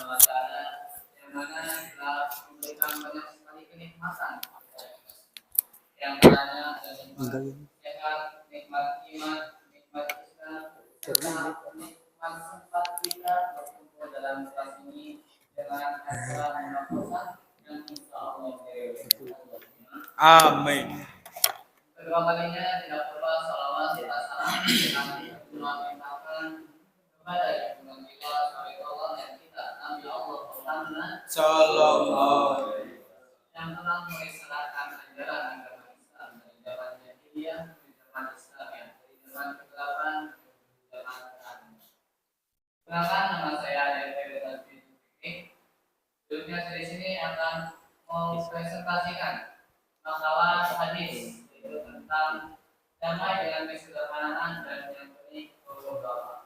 wa Ta'ala, yang mana telah memberikan banyak sekali kenikmatan, yang mana ada nikmat sehat, nikmat iman, nikmat Islam, serta nikmat sempat kita berkumpul dalam kelas ini dengan acara munafasan yang insya Allah diridhoi. Amin. Kedua kalinya tidak lupa salawat serta salam yang diturunkan kepada junjungan kita Nabi Allah yang kita Nabi Allah Muhammad Sallallahu yang telah mengisahkan ajaran agama Islam dari zaman jahiliyah ke zaman Islam yang dari zaman kegelapan ke zaman terang. Perkenalkan, nama saya Adel Tasbih. Duduknya di sini akan mempresentasikan makalah hadis yaitu tentang damai dengan kesederhanaan dan yang penting beberapa.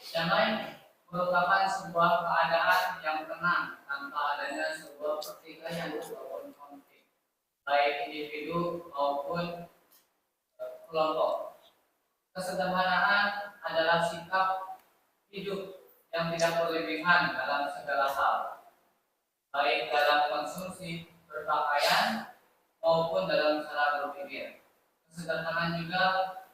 Damai merupakan sebuah keadaan yang tenang tanpa adanya sebuah pertikaian ataupun konflik, baik individu maupun kelompok. Kesederhanaan adalah sikap hidup yang tidak berlebihan dalam segala hal, baik dalam konsumsi, berpakaian, maupun dalam cara berpikir. Kesederhanaan juga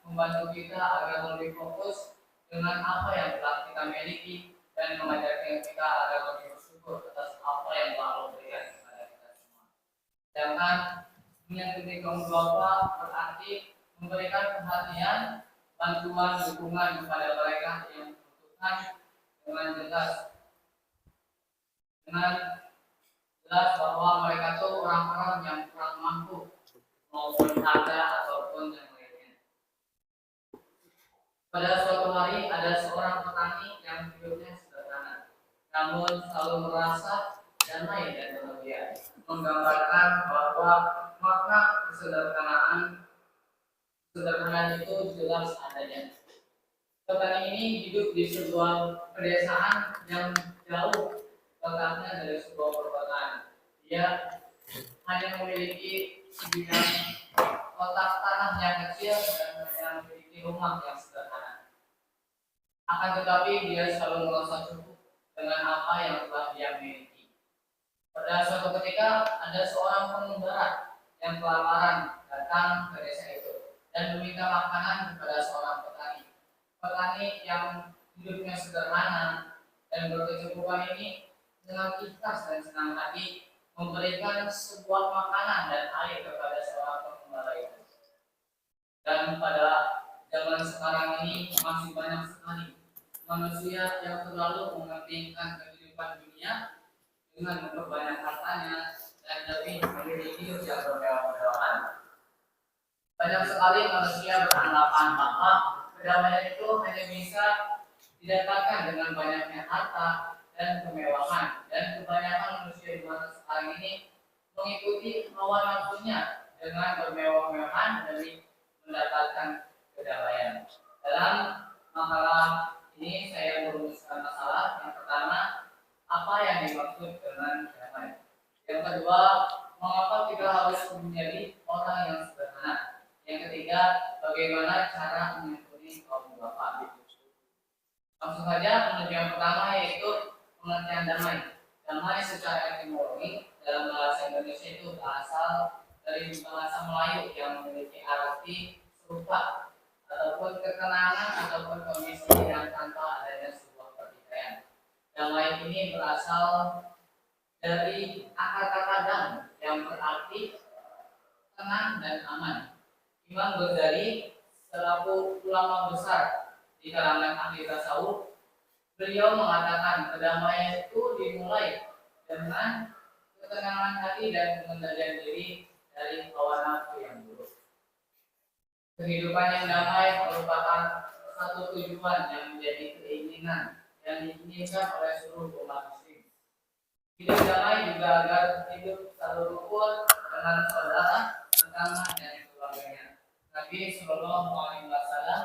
membantu kita agar lebih fokus dengan apa yang telah kita miliki dan mengajarkan kita agar lebih bersyukur atas apa yang telah Allah berikan kepada kita semua. Sedangkan menyakiti kaum duafa berarti memberikan perhatian, bantuan, dukungan kepada mereka yang membutuhkan dengan jelas bahwa mereka itu orang-orang yang kurang mampu maupun ada ataupun yang lainnya. Pada suatu hari ada seorang petani yang hidupnya sederhana, namun selalu merasa damai dan bahagia, menggambarkan bahwa makna kesederhanaan itu jelas adanya. Petani ini hidup di sebuah pedesaan yang jauh letaknya dari sebuah perkotaan. Dia hanya memiliki sebidang kotak tanah yang kecil dan hanya memiliki rumah yang sederhana. Akan tetapi dia selalu merasa cukup dengan apa yang telah dia miliki. Pada suatu ketika ada seorang pengembara yang kelaparan datang ke desa itu dan meminta makanan kepada seorang petani. Petani yang hidupnya sederhana dan berkecukupan ini dengan ikhlas dan senang hati memberikan sebuah makanan dan air kepada seorang pengembara itu. Dan pada zaman sekarang ini masih banyak sekali manusia yang terlalu mementingkan kehidupan dunia dengan memperbanyak hartanya dan lebih memilih hidup yang bermewah-mewahan. Banyak sekali manusia beranggapan bahwa kedamaian itu hanya bisa didapatkan dengan banyaknya harta dan kemewahan, dan kebanyakan manusia di masa sekarang ini mengikuti hawa nafsunya dengan bermewah-mewahan demi mendapatkan kedamaian. Dalam makalah ini saya merumuskan masalah yang pertama, apa yang dimaksud dengan damai. Yang kedua, mengapa kita harus menjadi orang yang sederhana. Yang ketiga, bagaimana cara menyempurnakan kaum duafa. Langsung saja menuju yang pertama, yaitu pengertian damai. Damai secara etimologi dalam bahasa Indonesia itu berasal dari bahasa Melayu yang memiliki arti serupa ataupun ketenangan ataupun kondisi yang tanpa adanya sebuah pertikaian. Damai ini berasal dari akar kata dam yang berarti tenang dan aman. Imam Ghazali selaku ulama besar di kalangan ahli tasawuf, beliau mengatakan kedamaian itu dimulai dengan ketenangan hati dan pengendalian diri dari hawa nafsu yang buruk. Kehidupan yang damai merupakan satu tujuan yang menjadi keinginan yang diinginkan oleh seluruh umat muslim. Hidup damai juga agar hidup selalu rukun dengan saudara, tetangga dan keluarganya. Nabi Sallallahu Alaihi Wasallam,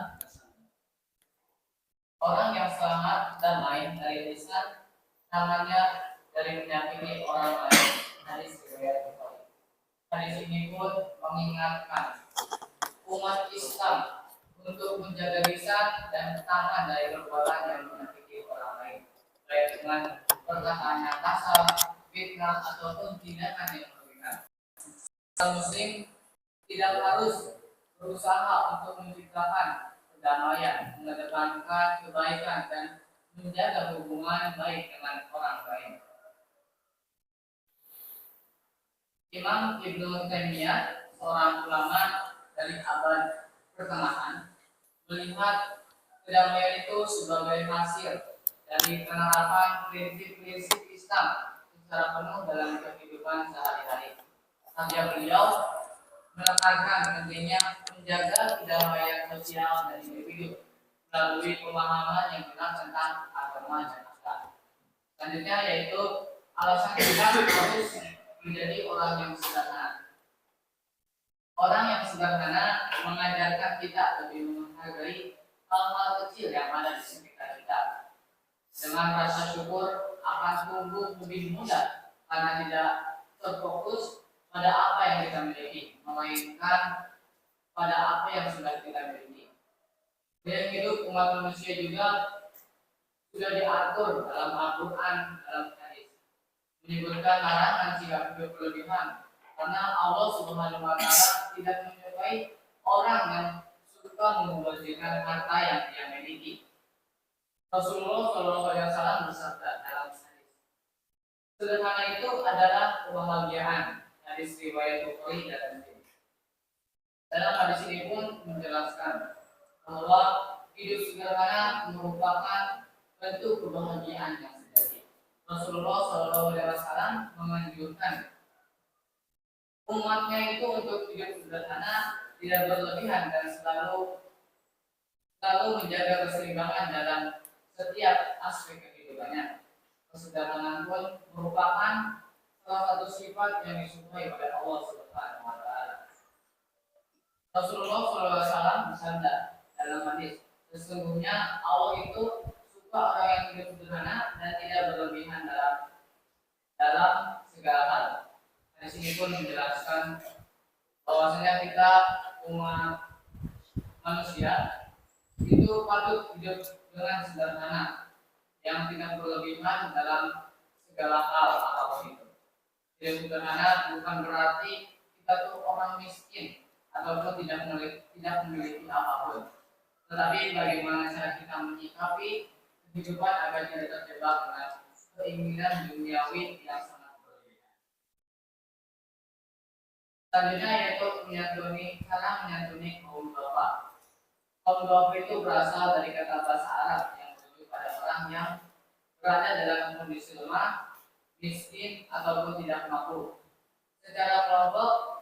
orang yang sangat damai dari lisan, namanya dari menyakiti orang lain. Hadis riwayat Bukhari. Hadis ini pun mengingatkan umat Islam untuk menjaga lisan dan tahan dari perbuatan yang menyakiti orang lain. baik dengan perkataan yang kasar, fitnah ataupun tindakan yang merugikan. Muslim tidak harus berusaha untuk menciptakan kedamaian, mengedepankan kebaikan dan menjaga hubungan baik dengan orang lain. Imam Ibnu Taimiyah, seorang ulama dari abad pertengahan, melihat kedamaian itu sebagai hasil dari penerapan prinsip-prinsip Islam secara penuh dalam kehidupan sehari-hari. Saja beliau menekankan pentingnya menjaga kedamaian sosial dan individu melalui pemahaman yang benar tentang agama dan akhlak. Selanjutnya yaitu alasan kita harus menjadi orang yang sederhana. Orang yang sederhana mengajarkan kita lebih menghargai hal-hal kecil yang ada di sekitar kita. Dengan rasa syukur akan tumbuh lebih mudah karena tidak terfokus pada apa yang kita miliki, melainkan pada apa yang sudah kita miliki. Gaya hidup umat manusia juga sudah diatur dalam Al-Quran dalam hadis, menyebutkan larangan sikap hidup berlebihan, karena Allah Subhanahu Wa Taala tidak menyukai orang yang suka membazirkan harta yang dia miliki. Rasulullah SAW bersabda dalam hadis, sederhana itu adalah kebahagiaan. Hadis riwayat Bukhari dan Muslim. Dalam hadis ini pun menjelaskan bahwa hidup sederhana merupakan bentuk kebahagiaan yang sejati. Rasulullah SAW menganjurkan umatnya itu untuk hidup sederhana, tidak berlebihan dan selalu menjaga keseimbangan dalam setiap aspek kehidupannya. Kesederhanaan pun merupakan salah satu sifat yang disukai oleh Allah Subhanahu Wa Taala. Rasulullah SAW bersabda dalam hadis, sesungguhnya Allah itu suka orang yang hidup sederhana dan tidak berlebihan dalam segala hal. Di sini pun menjelaskan bahwasanya kita umat manusia itu patut hidup dengan sederhana, yang tidak berlebihan dalam segala hal apapun itu. Hidup sederhana bukan berarti kita tuh orang miskin ataupun tidak memiliki apapun. Tetapi bagaimana cara kita menyikapi kehidupan agar tidak terjebak dengan keinginan duniawi yang sangat berlebihan. Selanjutnya yaitu cara menyantuni kaum bapak. Kaum bapak itu berasal dari kata bahasa Arab yang merujuk pada orang yang berada dalam kondisi lemah, miskin ataupun tidak mampu. Secara kelompok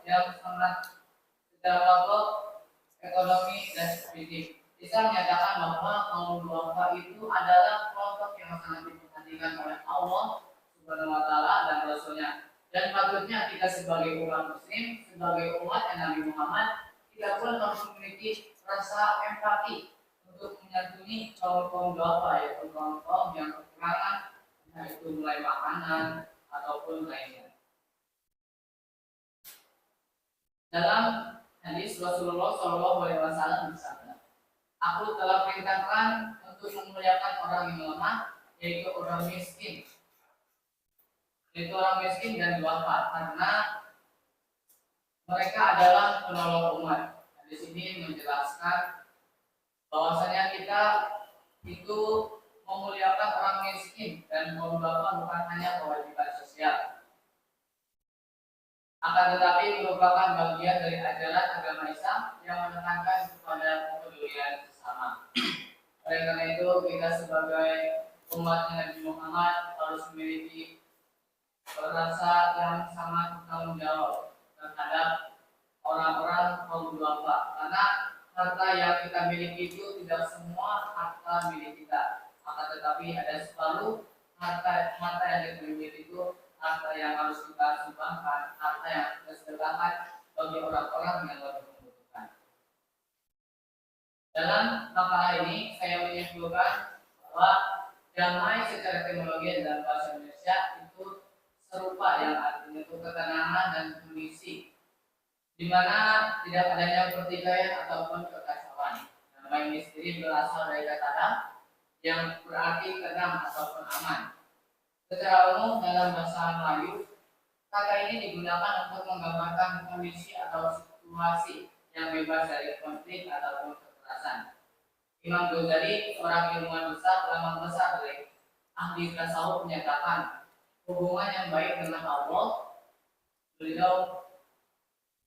ekonomi dan politik, Islam menyatakan bahwa kaum duafa itu adalah kelompok yang sangat diperhatikan oleh Allah Subhanahu Wa Taala dan Rasulnya. Dan patutnya kita sebagai umat Muslim, sebagai umat Nabi Muhammad, kita pun harus memiliki rasa empati untuk menyantuni kaum duafa, yaitu kaum yang kekurangan, yaitu mulai makanan ataupun lainnya. Dalam hadis Rasulullah SAW bersabda, aku telah perintahkan untuk memuliakan orang yang lemah, yaitu orang miskin dan duafa, karena mereka adalah penolong umat. Di sini menjelaskan bahwasanya kita itu memuliakan orang miskin dan kaum duafa bukan hanya kewajiban sosial, akan tetapi merupakan bagian dari ajaran agama Islam yang menekankan kepada kepedulian sesama. Oleh karena itu, kita sebagai umat Nabi Muhammad harus memiliki rasa yang sangat bertanggung jawab terhadap orang-orang kaum duafa, karena harta yang kita miliki itu tidak semua harta milik kita, akan tetapi ada selalu harta yang kita miliki itu harta yang harus kita sumbangkan, harta yang kita sedekahkan bagi orang-orang yang lebih membutuhkan. Dalam makalah ini saya menyimpulkan bahwa damai secara teknologi dalam bahasa Indonesia itu serupa, yang artinya itu ketenangan dan kondisi di mana tidak adanya pertikaian ataupun kekacauan. Damai ini sendiri berasal dari kata dam yang berarti tenang ataupun aman. Secara umum dalam bahasa Melayu, kata ini digunakan untuk menggambarkan kondisi atau situasi yang bebas dari konflik ataupun kekerasan. Imam Ghazali, seorang ilmuwan besar, ulama besar dari ahli tasawuf, menyatakan hubungan yang baik dengan Allah. Beliau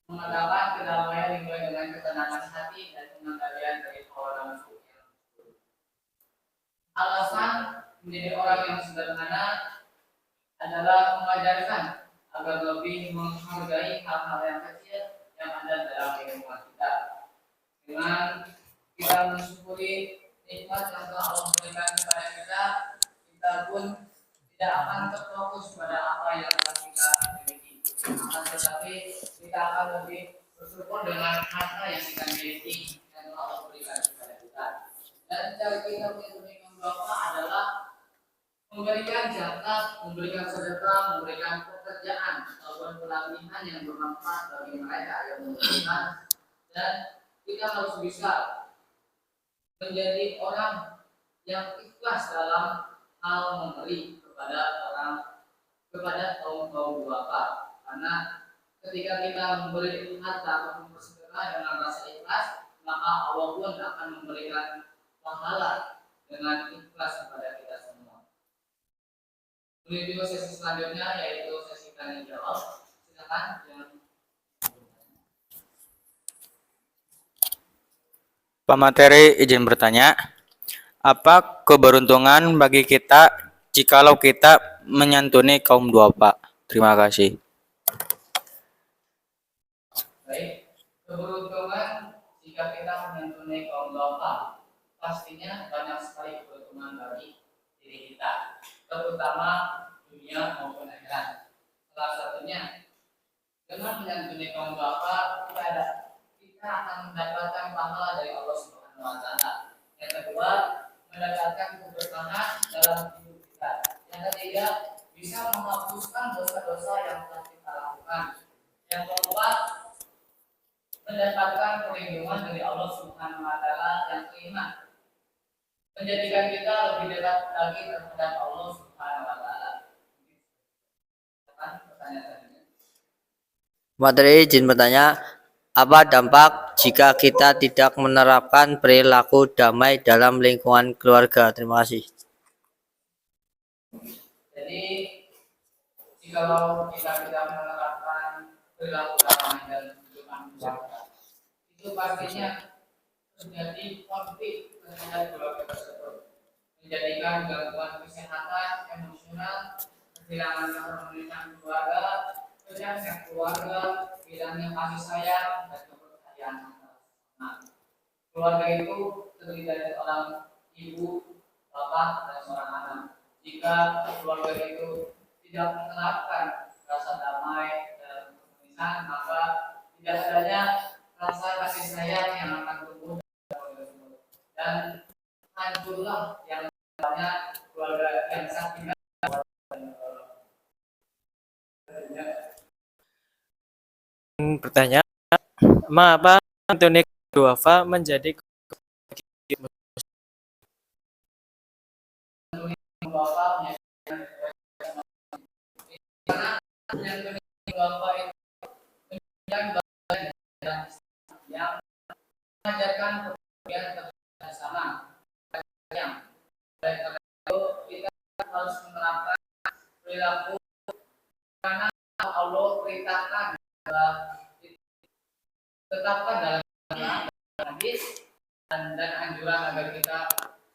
mengatakan kedamaian dimulai dengan ketenangan hati dan pengendalian dari hawa nafsu. Alasan menjadi orang yang sederhana adalah mengajarkan agar lebih menghargai hal-hal yang kecil yang ada dalam kehidupan kita. Dengan kita mensyukuri nikmat yang telah Allah berikan kepada kita, kita pun tidak akan terfokus pada apa yang telah kita miliki. Akan tetapi kita akan lebih bersyukur dengan harta yang kita miliki yang telah Allah berikan kepada kita. Dan cara kita menunaikan berdoa adalah memberikan zakat, memberikan sedekah, memberikan pekerjaan ataupun pelatihan yang bermanfaat bagi mereka yang membutuhkan, dan kita harus bisa menjadi orang yang ikhlas dalam hal memberi kepada kaum duafa. Karena ketika kita memberi harta ataupun bersedekah dengan rasa ikhlas, maka Allah pun akan memberikan pahala dengan ikhlas kepada kita semua. Menuju sesi selanjutnya, yaitu sesi tanya jawab. Silakan yang Pemateri izin bertanya, apa keberuntungan bagi kita jikalau kita menyantuni kaum duafa? Terima kasih. baik, keberuntungan jika kita menyantuni kaum duafa, pastinya banyak sekali keberuntungan bagi diri kita, terutama dunia maupun akhirat. Salah satunya dengan menyantuni kaum duafa, kita akan mendapatkan pahala dari Allah Subhanahu wa taala. Yang kedua, mendapatkan keberkahan dalam hidup kita. Yang ketiga, bisa menghapuskan dosa-dosa yang telah kita lakukan. Yang keempat, mendapatkan perlindungan dari Allah Subhanahu wa taala. Yang kelima, menjadikan kita lebih dekat lagi terhadap Allah Subhanahu wa taala. Pertanyaan. Materi izin bertanya, apa dampak jika kita tidak menerapkan perilaku damai dalam lingkungan keluarga? Terima kasih. Jadi, jikalau kita tidak menerapkan perilaku damai dalam lingkungan keluarga, itu pastinya terjadi konflik terhadap keluarga tersebut, menjadikan gangguan kesehatan emosional, kehilangan keharmonisan keluarga, pecahnya keluarga, hilangnya kasih sayang dan kepercayaan antara sesama. Keluarga itu terdiri dari seorang ibu, bapak, dan seorang anak. Jika keluarga itu tidak menerapkan rasa damai dan keharmonisan, maka tidak adanya rasa kasih sayang yang akan tumbuh dalam keluarga tersebut, dan hancurlah yang namanya keluarga yang sakinah. Bertanya, mengapa menyantuni kaum duafa menjadi Bapak menyantuni bapak itu yang mengajarkan kemudian bersama yang baik. Karena itu kita harus menerapkan perilaku karena Allah perintahkan tetapkan dalam hadis dan anjuran agar kita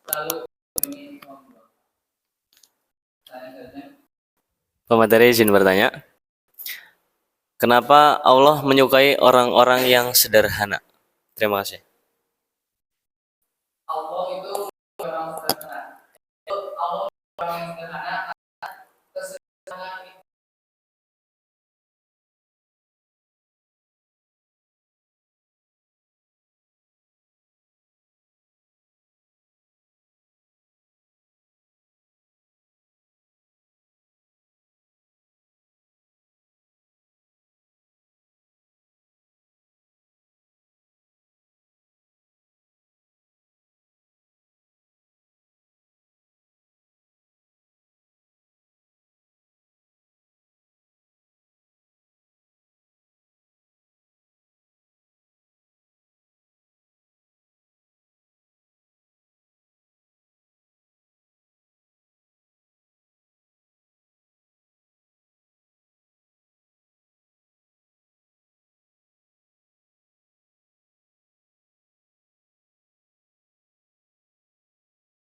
selalu mengingat Allah. Pemateri izin bertanya, kenapa Allah menyukai orang-orang yang sederhana? Terima kasih. Allah itu orang sederhana. Allah orang yang sederhana.